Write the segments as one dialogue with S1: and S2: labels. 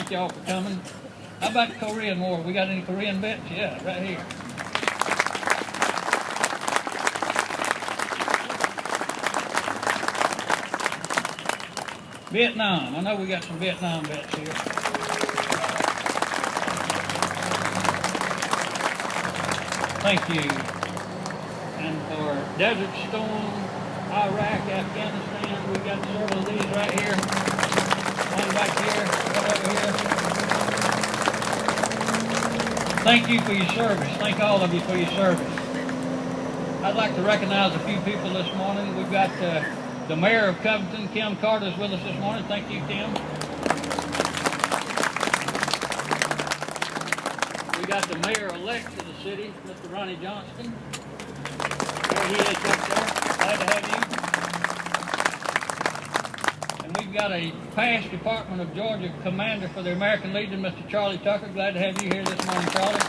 S1: Thank y'all for coming. How about the Korean War? We got any Korean vets? Yeah, right here. Vietnam. I know we got some Vietnam vets here. Thank you. And for Desert Storm, Iraq, Afghanistan, we got several of these right here. One back here, one over here. Thank you for your service. Thank all of you for your service. I'd like to recognize a few people this morning. We've got the mayor of Covington, Kim Carter, is with us this morning. Thank you, Kim. We got the mayor-elect of the city, Mr. Ronnie Johnston. There he is up there. Glad to have you. And we've got a past Department of Georgia commander for the American Legion, Mr. Charlie Tucker. Glad to have you here this morning, Charlie.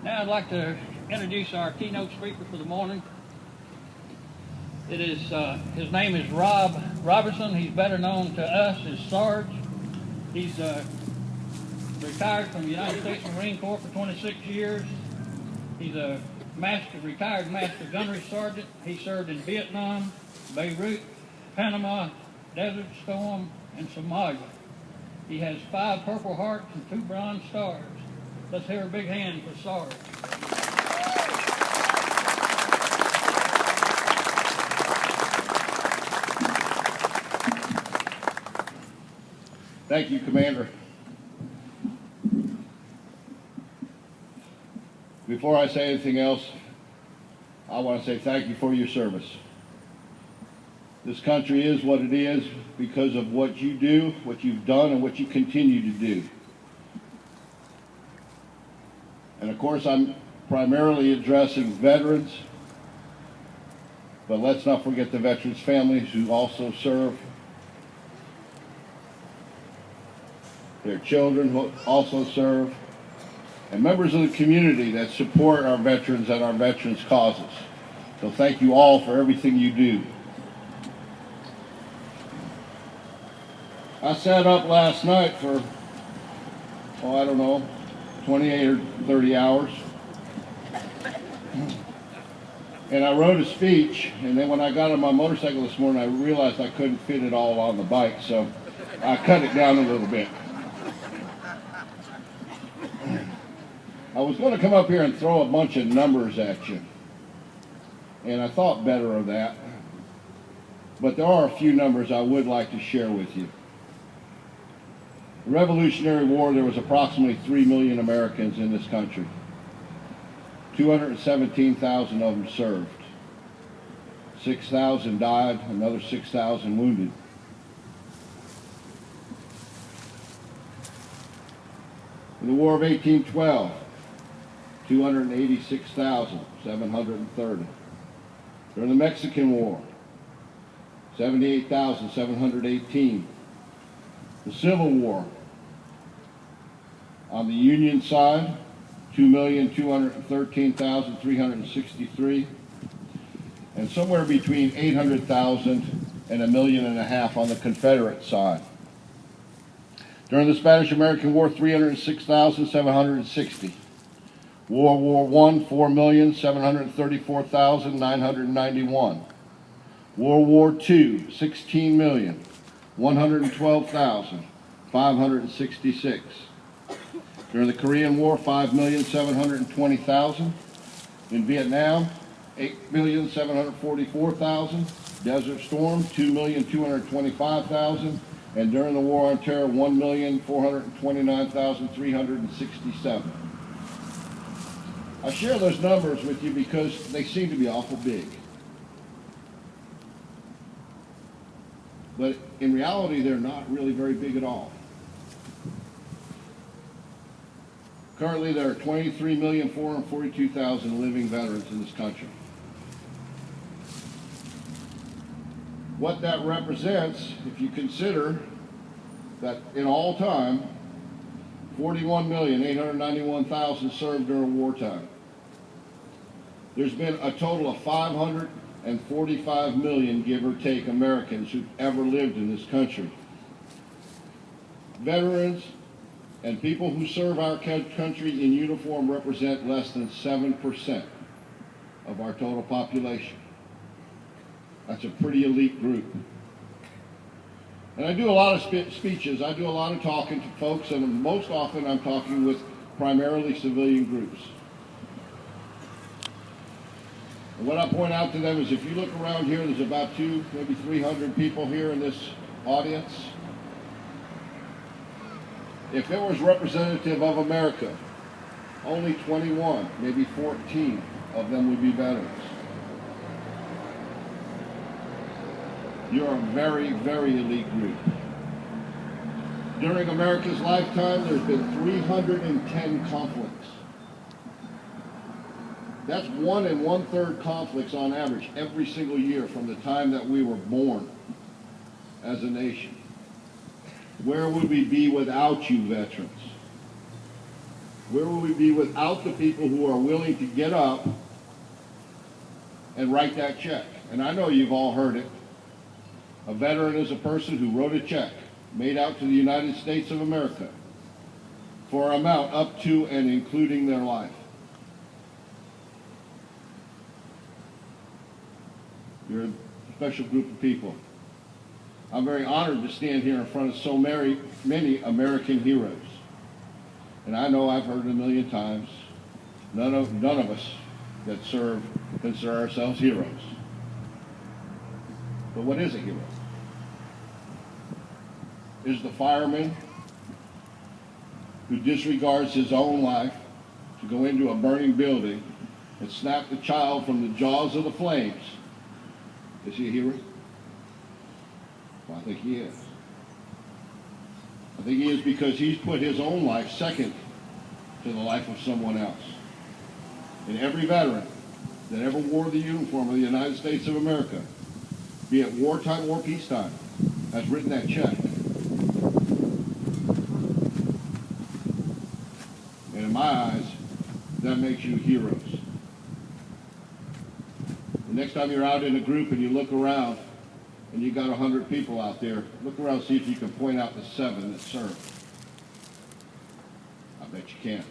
S1: Now I'd like to introduce our keynote speaker for the morning. It is his name is Rob Robertson. He's better known to us as Sarge. He's retired from the United States Marine Corps for 26 years. He's a retired master gunnery sergeant. He served in Vietnam, Beirut, Panama, Desert Storm, and Somalia. He has 5 Purple Hearts and 2 Bronze Stars. Let's hear a big hand for Sarge.
S2: Thank you, Commander. Before I say anything else, I want to say thank you for your service. This country is what it is because of what you do, what you've done, and what you continue to do. And of course, I'm primarily addressing veterans, but let's not forget the veterans' families who also serve, their children who also serve, and members of the community that support our veterans and our veterans' causes. So thank you all for everything you do. I sat up last night for, I don't know, 28 or 30 hours. And I wrote a speech, and then when I got on my motorcycle this morning, I realized I couldn't fit it all on the bike, so I cut it down a little bit. I was going to come up here and throw a bunch of numbers at you, and I thought better of that. But there are a few numbers I would like to share with you. The Revolutionary War, there was approximately 3 million Americans in this country. 217,000 of them served. 6,000 died, another 6,000 wounded. In the War of 1812, 286,730. During the Mexican War, 78,718. The Civil War, on the Union side, 2,213,363, and somewhere between 800,000 and 1.5 million on the Confederate side. During the Spanish-American War, 306,760. World War I, 4,734,991. World War II, 16,112,566. During the Korean War, 5,720,000. In Vietnam, 8,744,000. Desert Storm, 2,225,000. And during the War on Terror, 1,429,367. I share those numbers with you because they seem to be awful big. But in reality, they're not really very big at all. Currently, there are 23,442,000 living veterans in this country. What that represents, if you consider that in all time, 41,891,000 served during wartime. There's been a total of and 45 million, give or take, Americans who've ever lived in this country. Veterans and people who serve our country in uniform represent less than 7% of our total population. That's a pretty elite group. And I do a lot of speeches, I do a lot of talking to folks, and most often I'm talking with primarily civilian groups. And what I point out to them is, if you look around here, there's about 200, maybe 300 people here in this audience. If it was representative of America, only 21, maybe 14 of them would be veterans. You're a very, very elite group. During America's lifetime, there's been 310 conflicts. That's 1 1/3 conflicts on average every single year from the time that we were born as a nation. Where would we be without you, veterans? Where would we be without the people who are willing to get up and write that check? And I know you've all heard it. A veteran is a person who wrote a check made out to the United States of America for an amount up to and including their life. You're a special group of people. I'm very honored to stand here in front of so many American heroes. And I know I've heard it a million times. None of us that serve consider ourselves heroes. But what is a hero? Is the fireman who disregards his own life to go into a burning building and snap the child from the jaws of the flames. Is he a hero? Well, I think he is. I think he is because he's put his own life second to the life of someone else. And every veteran that ever wore the uniform of the United States of America, be it wartime or peacetime, has written that check. And in my eyes, that makes you heroes. The next time you're out in a group and you look around and you got 100 people out there, look around and see if you can point out the 7 that served. I bet you can.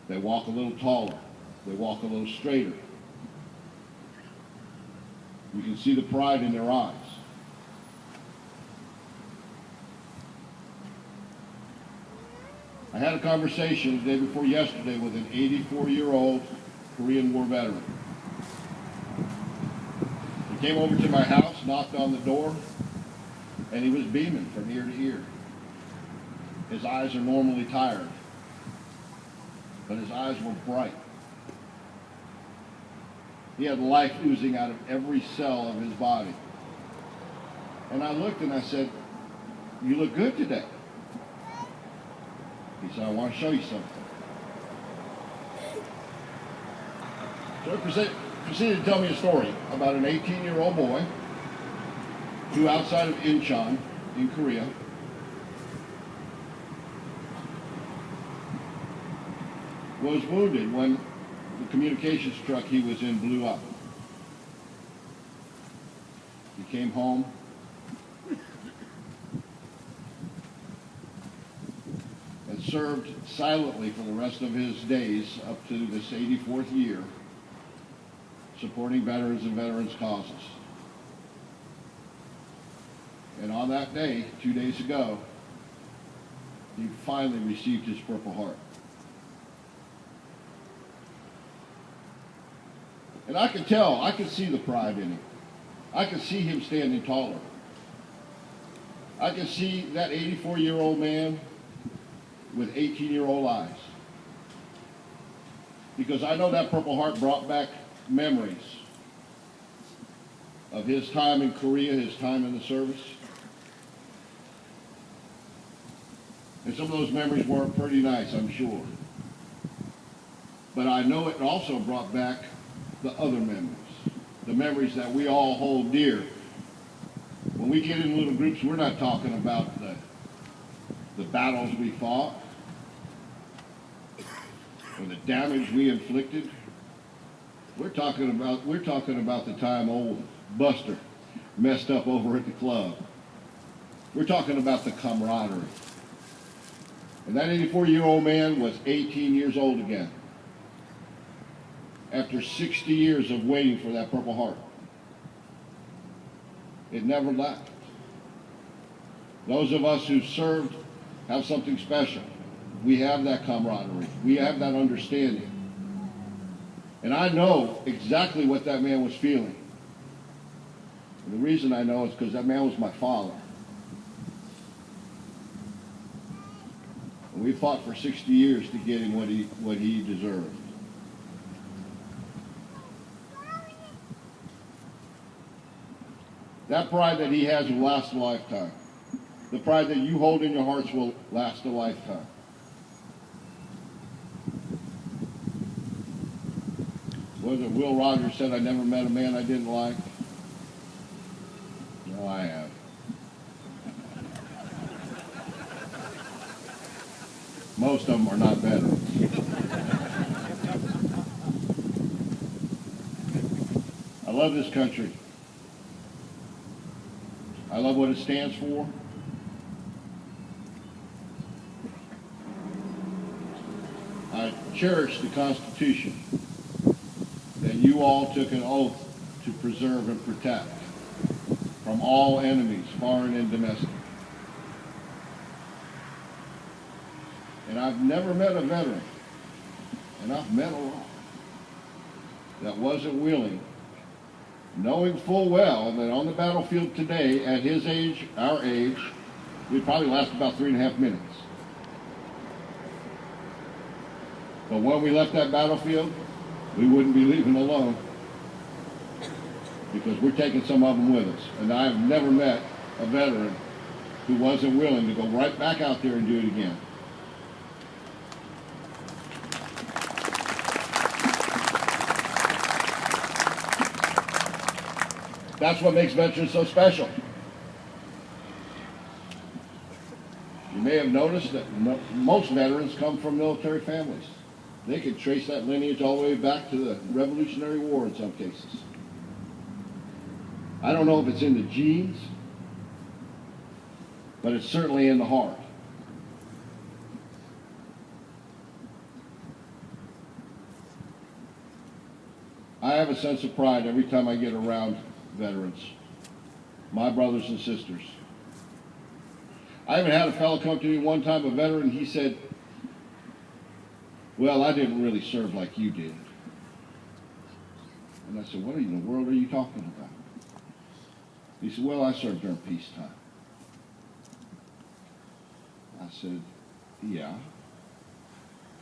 S2: They walk a little taller. They walk a little straighter. You can see the pride in their eyes. I had a conversation the day before yesterday with an 84-year-old Korean War veteran. He came over to my house, knocked on the door, and he was beaming from ear to ear. His eyes are normally tired, but his eyes were bright. He had life oozing out of every cell of his body. And I looked and I said, "You look good today." He said, "I want to show you something." So he proceeded to tell me a story about an 18-year-old boy who, outside of Incheon in Korea, was wounded when the communications truck he was in blew up. He came home. And served silently for the rest of his days up to this 84th year, supporting veterans and veterans' causes. And on that day, 2 days ago, he finally received his Purple Heart. And I could tell, I could see the pride in him. I could see him standing taller. I could see that 84-year-old man with 18-year-old eyes. Because I know that Purple Heart brought back memories of his time in Korea, his time in the service. And some of those memories weren't pretty nice, I'm sure. But I know it also brought back the other memories, the memories that we all hold dear. When we get in little groups, we're not talking about the battles we fought or the damage we inflicted. We're talking about the time old Buster messed up over at the club. We're talking about the camaraderie. And that 84-year-old man was 18 years old again, after 60 years of waiting for that Purple Heart. It never left. Those of us who served have something special. We have that camaraderie. We have that understanding. And I know exactly what that man was feeling. And the reason I know is because that man was my father. And we fought for 60 years to get him what he deserved. That pride that he has will last a lifetime. The pride that you hold in your hearts will last a lifetime. Was it Will Rogers said, "I never met a man I didn't like"? No, I have. Most of them are not better. I love this country. I love what it stands for. I cherish the Constitution that you all took an oath to preserve and protect from all enemies, foreign and domestic. And I've never met a veteran, and I've met a lot, that wasn't willing, knowing full well that on the battlefield today, at his age, our age, we'd probably last about 3.5 minutes. But when we left that battlefield, we wouldn't be leaving alone, because we're taking some of them with us. And I've never met a veteran who wasn't willing to go right back out there and do it again. That's what makes veterans so special. You may have noticed that most veterans come from military families. They could trace that lineage all the way back to the Revolutionary War in some cases. I don't know if it's in the genes, but it's certainly in the heart. I have a sense of pride every time I get around veterans, my brothers and sisters. I even had a fellow come to me one time, a veteran, he said, "Well, I didn't really serve like you did." And I said, "What in the world are you talking about?" He said, "Well, I served during peacetime." I said, "Yeah.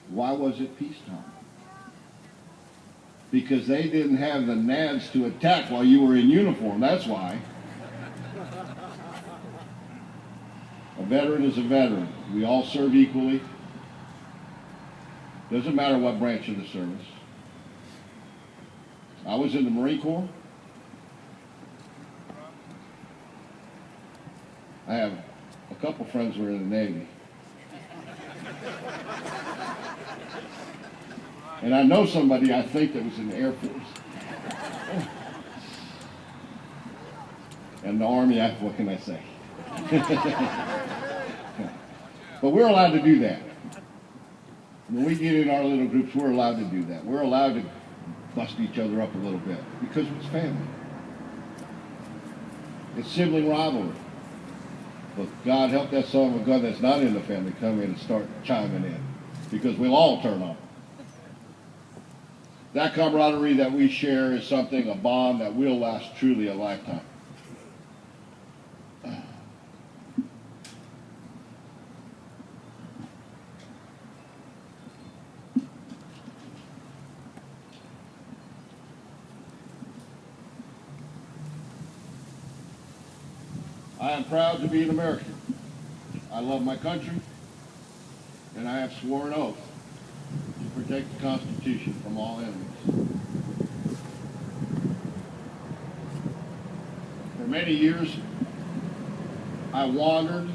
S2: Why was it peacetime?" Because they didn't have the nads to attack while you were in uniform, that's why. A veteran is a veteran. We all serve equally. Doesn't matter what branch of the service. I was in the Marine Corps. I have a couple friends who are in the Navy. And I know somebody, I think, that was in the Air Force. And the Army, what can I say? But we're allowed to do that. When we get in our little groups, we're allowed to do that. We're allowed to bust each other up a little bit because it's family. It's sibling rivalry. But God help that son of a gun that's not in the family come in and start chiming in, because we'll all turn on. That camaraderie that we share is something, a bond that will last truly a lifetime. I am proud to be an American. I love my country, and I have sworn oath to protect the Constitution from all enemies. For many years, I wandered